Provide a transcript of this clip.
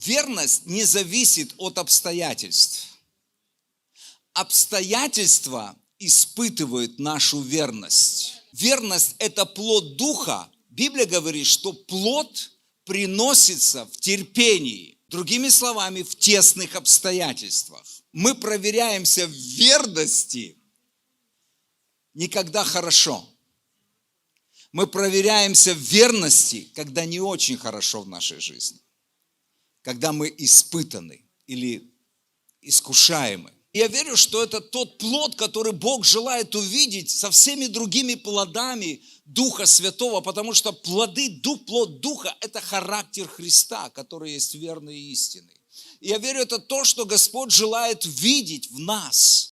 Верность не зависит от обстоятельств. Обстоятельства испытывают нашу верность. Верность – это плод Духа. Библия говорит, что плод приносится в терпении. Другими словами, в тесных обстоятельствах. Мы проверяемся в верности не когда хорошо. Мы проверяемся в верности, когда не очень хорошо в нашей жизни. Когда мы испытаны или искушаемы. Я верю, что это тот плод, который Бог желает увидеть со всеми другими плодами Духа Святого, потому что плод Духа – это характер Христа, который есть верный и истинный. И я верю, это то, что Господь желает видеть в нас.